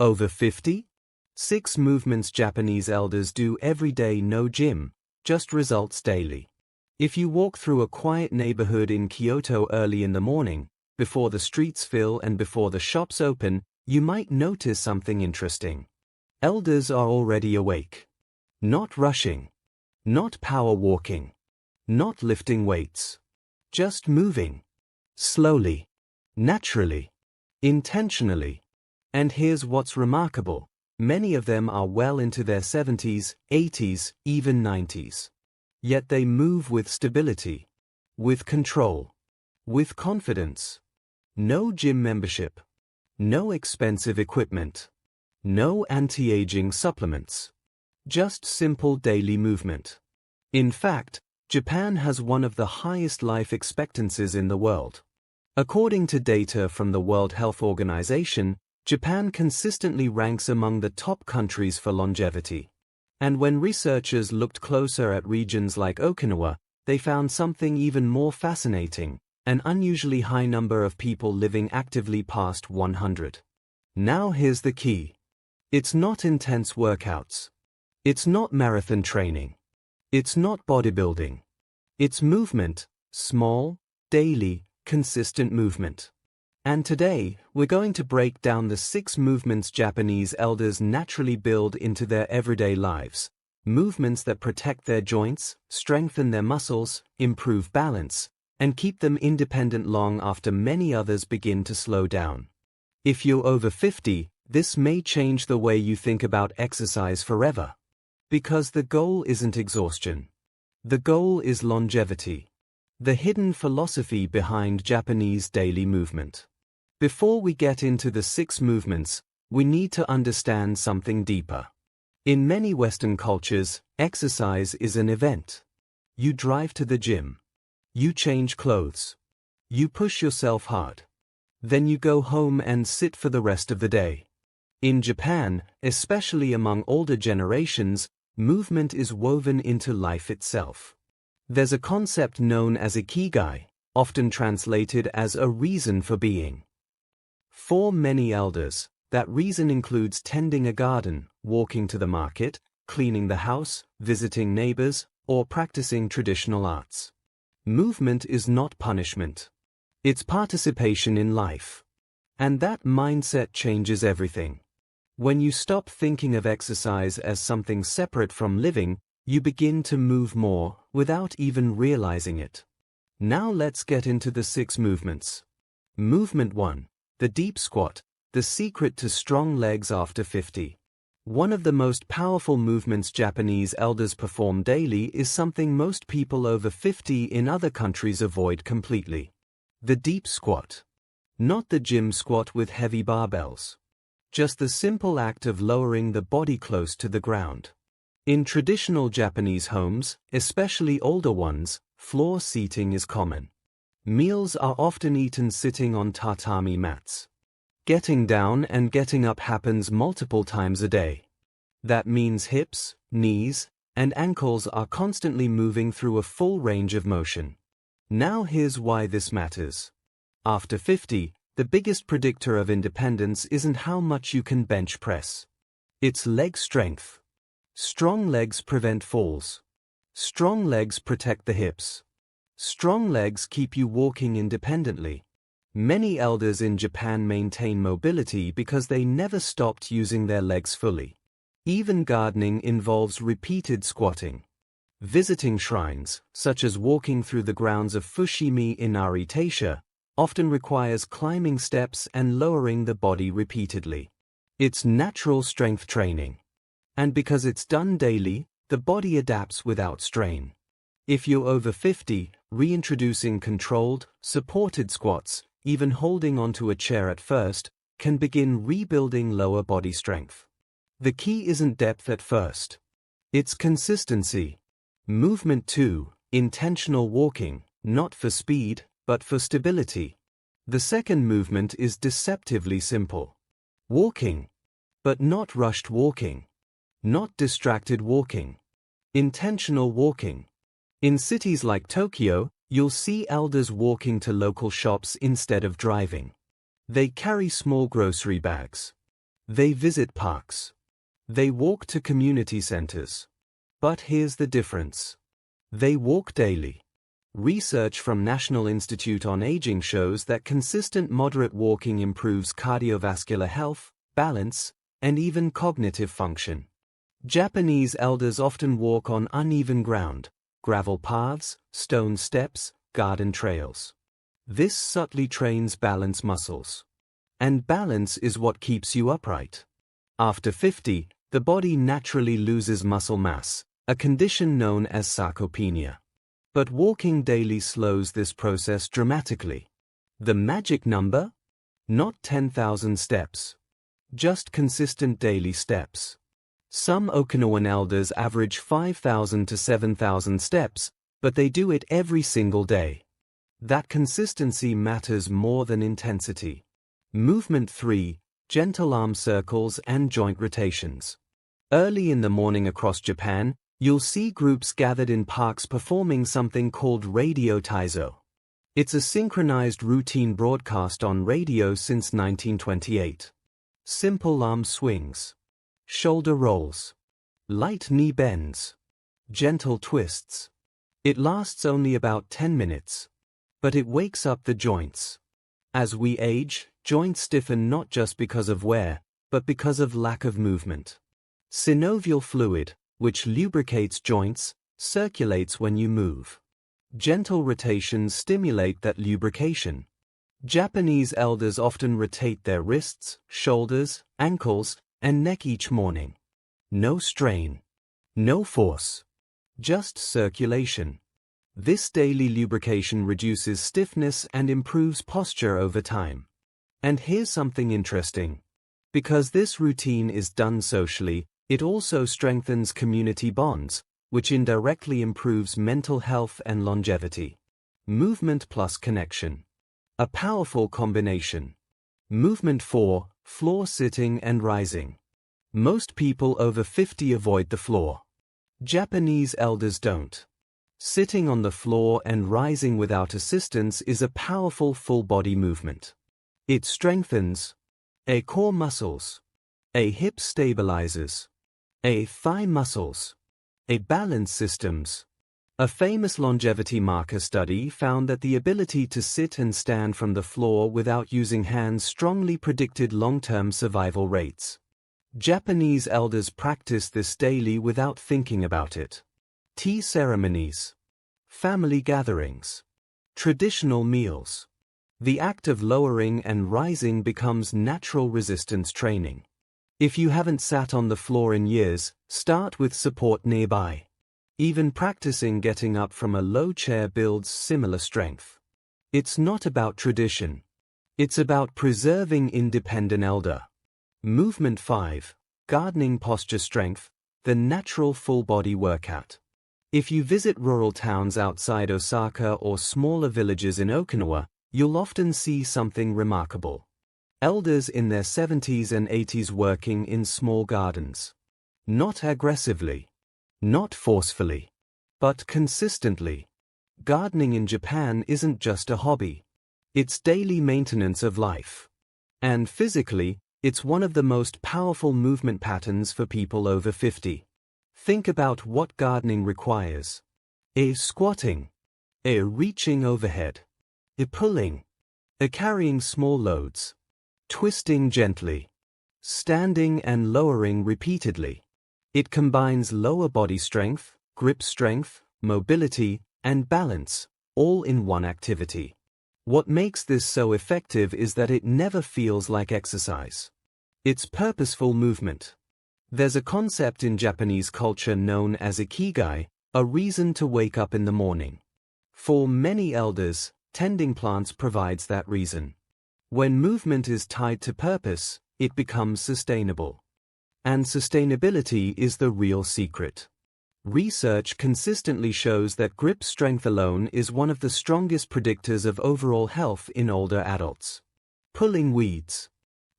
Over 50? 6 movements Japanese elders do every day. No gym, just results daily. If you walk through a quiet neighborhood in Kyoto early in the morning, before the streets fill and before the shops open, you might notice something interesting. Elders are already awake. Not rushing. Not power walking. Not lifting weights. Just moving. Slowly. Naturally. Intentionally. And here's what's remarkable. Many of them are well into their 70s, 80s, even 90s. Yet they move with stability. With control. With confidence. No gym membership. No expensive equipment. No anti-aging supplements. Just simple daily movement. In fact, Japan has one of the highest life expectancies in the world. According to data from the World Health Organization, Japan consistently ranks among the top countries for longevity. And when researchers looked closer at regions like Okinawa, they found something even more fascinating: an unusually high number of people living actively past 100. Now here's the key. It's not intense workouts. It's not marathon training. It's not bodybuilding. It's movement, small, daily, consistent movement. And today, we're going to break down the 6 movements Japanese elders naturally build into their everyday lives. Movements that protect their joints, strengthen their muscles, improve balance, and keep them independent long after many others begin to slow down. If you're over 50, this may change the way you think about exercise forever. Because the goal isn't exhaustion. The goal is longevity. The hidden philosophy behind Japanese daily movement. Before we get into the 6 movements, we need to understand something deeper. In many Western cultures, exercise is an event. You drive to the gym. You change clothes. You push yourself hard. Then you go home and sit for the rest of the day. In Japan, especially among older generations, movement is woven into life itself. There's a concept known as ikigai, often translated as a reason for being. For many elders, that reason includes tending a garden, walking to the market, cleaning the house, visiting neighbors, or practicing traditional arts. Movement is not punishment. It's participation in life. And that mindset changes everything. When you stop thinking of exercise as something separate from living, you begin to move more without even realizing it. Now let's get into the 6 movements. Movement 1. The deep squat, the secret to strong legs after 50. One of the most powerful movements Japanese elders perform daily is something most people over 50 in other countries avoid completely. The deep squat. Not the gym squat with heavy barbells. Just the simple act of lowering the body close to the ground. In traditional Japanese homes, especially older ones, floor seating is common. Meals are often eaten sitting on tatami mats. Getting down and getting up happens multiple times a day. That means hips, knees, and ankles are constantly moving through a full range of motion. Now here's why this matters. After 50, the biggest predictor of independence isn't how much you can bench press. It's leg strength. Strong legs prevent falls. Strong legs protect the hips. Strong legs keep you walking independently. Many elders in Japan maintain mobility because they never stopped using their legs fully. Even gardening involves repeated squatting. Visiting shrines, such as walking through the grounds of Fushimi Inari Taisha, often requires climbing steps and lowering the body repeatedly. It's natural strength training. And because it's done daily, the body adapts without strain. If you're over 50, reintroducing controlled, supported squats, even holding onto a chair at first, can begin rebuilding lower body strength. The key isn't depth at first. It's consistency. Movement 2, intentional walking, not for speed, but for stability. The second movement is deceptively simple. Walking. But not rushed walking. Not distracted walking. Intentional walking. In cities like Tokyo, you'll see elders walking to local shops instead of driving. They carry small grocery bags. They visit parks. They walk to community centers. But here's the difference. They walk daily. Research from National Institute on Aging shows that consistent moderate walking improves cardiovascular health, balance, and even cognitive function. Japanese elders often walk on uneven ground, gravel paths, stone steps, garden trails. This subtly trains balance muscles. And balance is what keeps you upright. After 50, the body naturally loses muscle mass, a condition known as sarcopenia. But walking daily slows this process dramatically. The magic number? Not 10,000 steps. Just consistent daily steps. Some Okinawan elders average 5,000 to 7,000 steps, but they do it every single day. That consistency matters more than intensity. Movement 3. Gentle arm circles and joint rotations. Early in the morning across Japan, you'll see groups gathered in parks performing something called radio taizo. It's a synchronized routine broadcast on radio since 1928. Simple arm swings, shoulder rolls, light knee bends, gentle twists. It lasts only about 10 minutes. But it wakes up the joints. As we age, joints stiffen not just because of wear, but because of lack of movement. Synovial fluid, which lubricates joints, circulates when you move. Gentle rotations stimulate that lubrication. Japanese elders often rotate their wrists, shoulders, ankles, and neck each morning. No strain. No force. Just circulation. This daily lubrication reduces stiffness and improves posture over time. And here's something interesting. Because this routine is done socially, it also strengthens community bonds, which indirectly improves mental health and longevity. Movement plus connection. A powerful combination. Movement 4. Floor sitting and rising. Most people over 50 avoid the floor. Japanese elders don't. Sitting on the floor and rising without assistance is a powerful full-body movement. It strengthens A. Core muscles. A. Hip stabilizers. A. Thigh muscles. A. Balance systems. A famous longevity marker study found that the ability to sit and stand from the floor without using hands strongly predicted long-term survival rates. Japanese elders practice this daily without thinking about it. Tea ceremonies. Family gatherings. Traditional meals. The act of lowering and rising becomes natural resistance training. If you haven't sat on the floor in years, start with support nearby. Even practicing getting up from a low chair builds similar strength. It's not about tradition. It's about preserving independent elder. Movement 5. Gardening posture strength, the natural full-body workout. If you visit rural towns outside Osaka or smaller villages in Okinawa, you'll often see something remarkable. Elders in their 70s and 80s working in small gardens. Not aggressively. Not forcefully. But consistently. Gardening in Japan isn't just a hobby. It's daily maintenance of life. And physically, it's one of the most powerful movement patterns for people over 50. Think about what gardening requires. A squatting. A reaching overhead. A pulling. A carrying small loads. Twisting gently. Standing and lowering repeatedly. It combines lower body strength, grip strength, mobility, and balance, all in one activity. What makes this so effective is that it never feels like exercise. It's purposeful movement. There's a concept in Japanese culture known as ikigai, a reason to wake up in the morning. For many elders, tending plants provides that reason. When movement is tied to purpose, it becomes sustainable. And sustainability is the real secret. Research consistently shows that grip strength alone is one of the strongest predictors of overall health in older adults. Pulling weeds.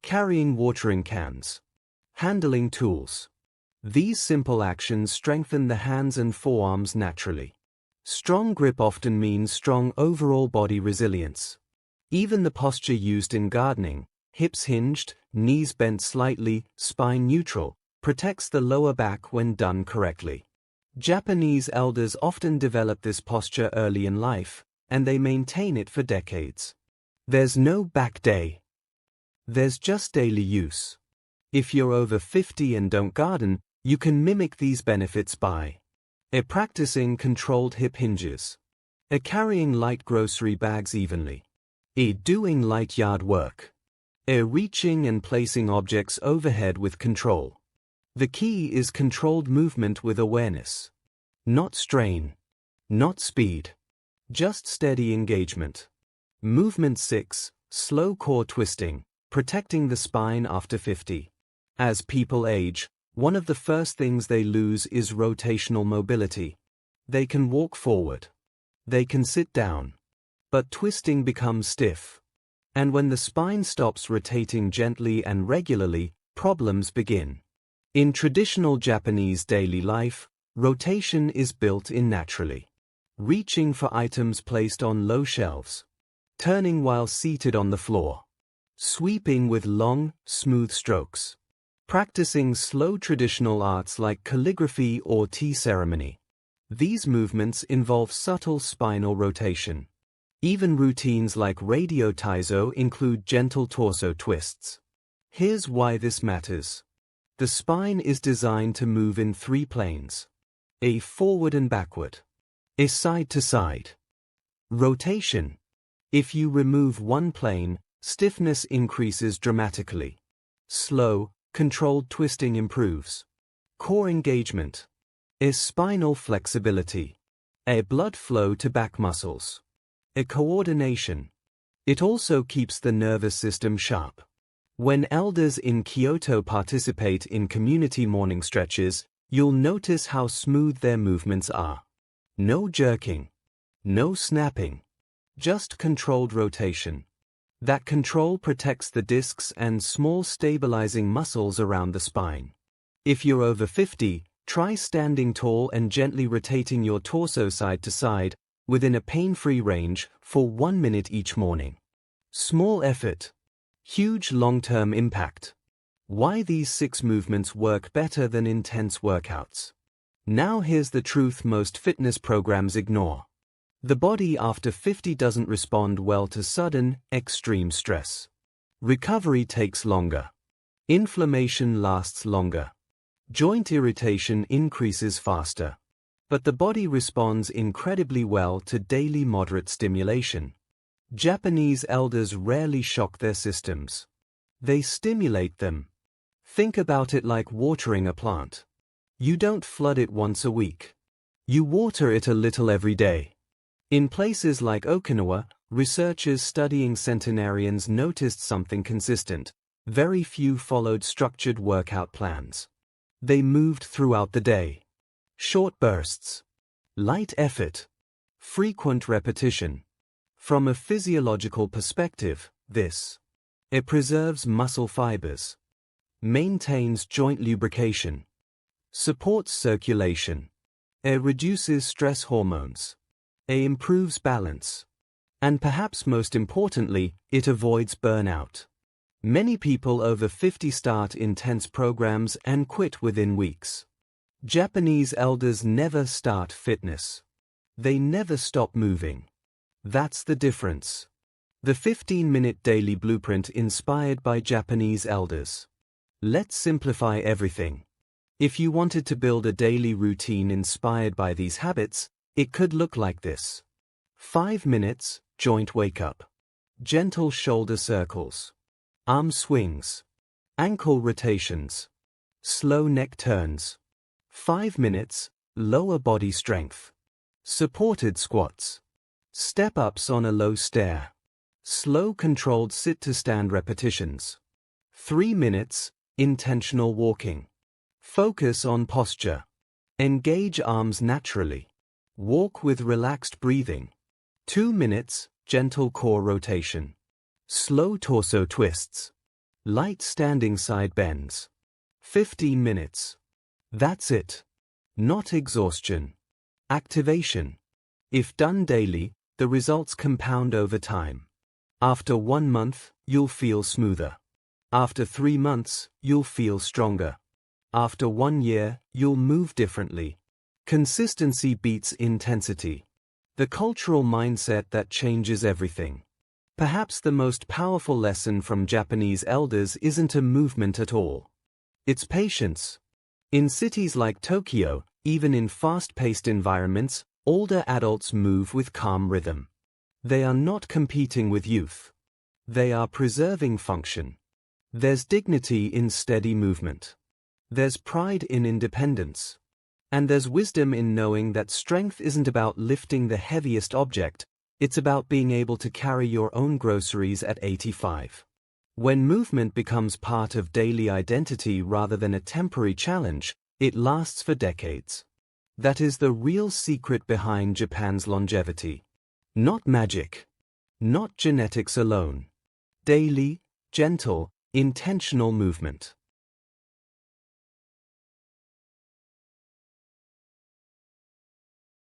Carrying watering cans. Handling tools. These simple actions strengthen the hands and forearms naturally. Strong grip often means strong overall body resilience. Even the posture used in gardening, Hips hinged, knees bent slightly, spine neutral, protects the lower back when done correctly. Japanese elders often develop this posture early in life, and they maintain it for decades. There's no back day. There's just daily use. If you're over 50 and don't garden, you can mimic these benefits by practicing controlled hip hinges, carrying light grocery bags evenly, doing light yard work, reaching and placing objects overhead with control. The key is controlled movement with awareness. Not strain. Not speed. Just steady engagement. Movement 6, slow core twisting, protecting the spine after 50. As people age, one of the first things they lose is rotational mobility. They can walk forward. They can sit down. But twisting becomes stiff. And when the spine stops rotating gently and regularly, problems begin. In traditional Japanese daily life, rotation is built in naturally. Reaching for items placed on low shelves. Turning while seated on the floor. Sweeping with long, smooth strokes. Practicing slow traditional arts like calligraphy or tea ceremony. These movements involve subtle spinal rotation. Even routines like radio taizo include gentle torso twists. Here's why this matters. The spine is designed to move in 3 planes. A forward and backward. A side to side. Rotation. If you remove one plane, stiffness increases dramatically. Slow, controlled twisting improves. Core engagement. A spinal flexibility. A blood flow to back muscles. A coordination. It also keeps the nervous system sharp. When elders in Kyoto participate in community morning stretches, you'll notice how smooth their movements are. No jerking. No snapping. Just controlled rotation. That control protects the discs and small stabilizing muscles around the spine. If you're over 50, try standing tall and gently rotating your torso side to side, within a pain-free range, for 1 minute each morning. Small effort. Huge long-term impact. Why these 6 movements work better than intense workouts. Now here's the truth most fitness programs ignore. The body after 50 doesn't respond well to sudden, extreme stress. Recovery takes longer. Inflammation lasts longer. Joint irritation increases faster. But the body responds incredibly well to daily moderate stimulation. Japanese elders rarely shock their systems. They stimulate them. Think about it like watering a plant. You don't flood it once a week. You water it a little every day. In places like Okinawa, researchers studying centenarians noticed something consistent. Very few followed structured workout plans. They moved throughout the day. Short bursts. Light effort. Frequent repetition. From a physiological perspective, it preserves muscle fibers, maintains joint lubrication, supports circulation, reduces stress hormones, improves balance, and perhaps most importantly, it avoids burnout. Many people over 50 start intense programs and quit within weeks. Japanese elders never start fitness. They never stop moving. That's the difference. The 15-minute daily blueprint inspired by Japanese elders. Let's simplify everything. If you wanted to build a daily routine inspired by these habits, it could look like this. 5 minutes, joint wake-up. Gentle shoulder circles. Arm swings. Ankle rotations. Slow neck turns. 5 minutes, lower body strength. Supported squats. Step-ups on a low stair. Slow controlled sit-to-stand repetitions. 3 minutes, intentional walking. Focus on posture. Engage arms naturally. Walk with relaxed breathing. 2 minutes, gentle core rotation. Slow torso twists. Light standing side bends. 15 minutes. That's it. Not exhaustion. Activation. If done daily, the results compound over time. After 1 month, you'll feel smoother. After 3 months, you'll feel stronger. After 1 year, you'll move differently. Consistency beats intensity. The cultural mindset that changes everything. Perhaps the most powerful lesson from Japanese elders isn't a movement at all. It's patience. In cities like Tokyo, even in fast-paced environments, older adults move with calm rhythm. They are not competing with youth. They are preserving function. There's dignity in steady movement. There's pride in independence. And there's wisdom in knowing that strength isn't about lifting the heaviest object, it's about being able to carry your own groceries at 85. When movement becomes part of daily identity rather than a temporary challenge, it lasts for decades. That is the real secret behind Japan's longevity. Not magic. Not genetics alone. Daily, gentle, intentional movement.